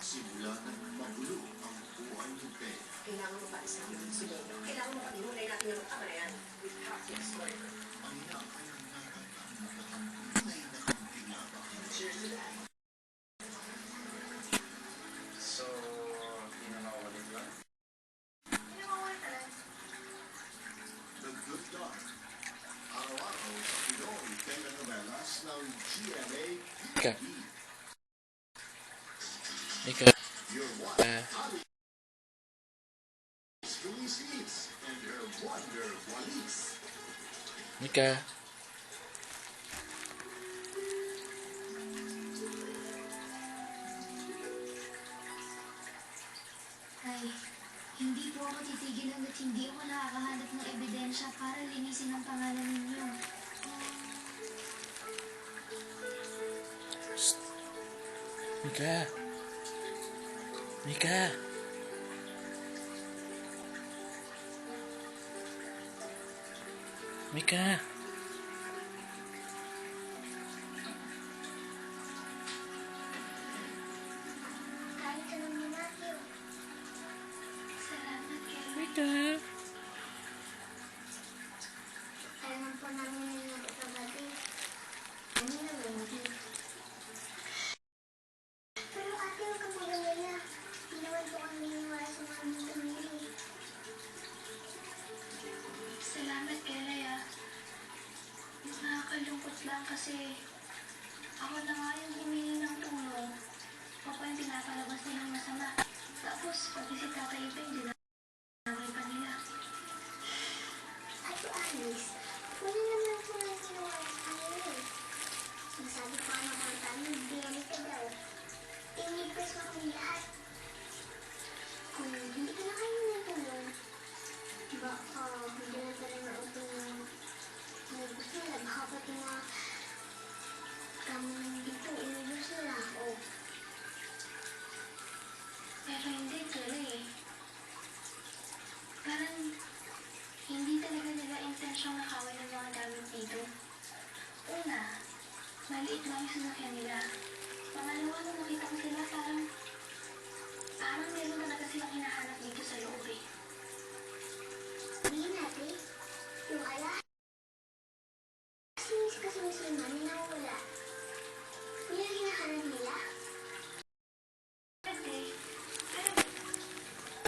Simula ng magulo ang buhay ni Bea. Kailangan mo pa isa yung siguro. Kailangan mo pa hinulay natin yung tama na yan. We have to explore it. Ang inaakay ang tunay na kambingabahan. Cheers to that. So, pinangawalit lang? Pinangawalit ka lang. The Good Dark. Araw-araw sa Pinoy telenovelas ng GMA Ika. TV. Ika. Your one, Alice Luis and her wonder Walis. Mika. Ay, hindi po ako titigil hanggat hindi ako nakakahanap ng ebidensya para linisin ang pangalan ninyo. Mika. Mika. Mika. Kahit alam niyo, Matthew. Salamat kayo. Mika. Alam po namin ninyo ito gabi. Ano naman hindi. Pero ate, huwag kang mag-alala. Hindi naman po kami niniwala sa mga tumili. Salamat kay Rhea. Nakakalungkot lang kasi ako na nga yung humingi ng tulong. Ako pa yung pinapalabas nilang masama. Tapos, pati si Tata Ipeng, dinaway pa nila. Ate Alice, wala naman po nang ginawa sa kanila eh. Nasabi pa nga mga tayo, biyalik ka daw. Tinipres mo kami lahat. Kung hindi ka na kayo natulong, baka hindi na pala na-open yung inubos nila. Baka pati mga gamon dito, inubos nila. Oh. Pero hindi pala eh. Parang hindi talaga nila intensyong nakawin ng mga gamit dito. Una, maliit lang yung sinakyan nila. Pangalawa, nung nakita ko sila, parang meron talaga silang hinahanap dito sa loob eh.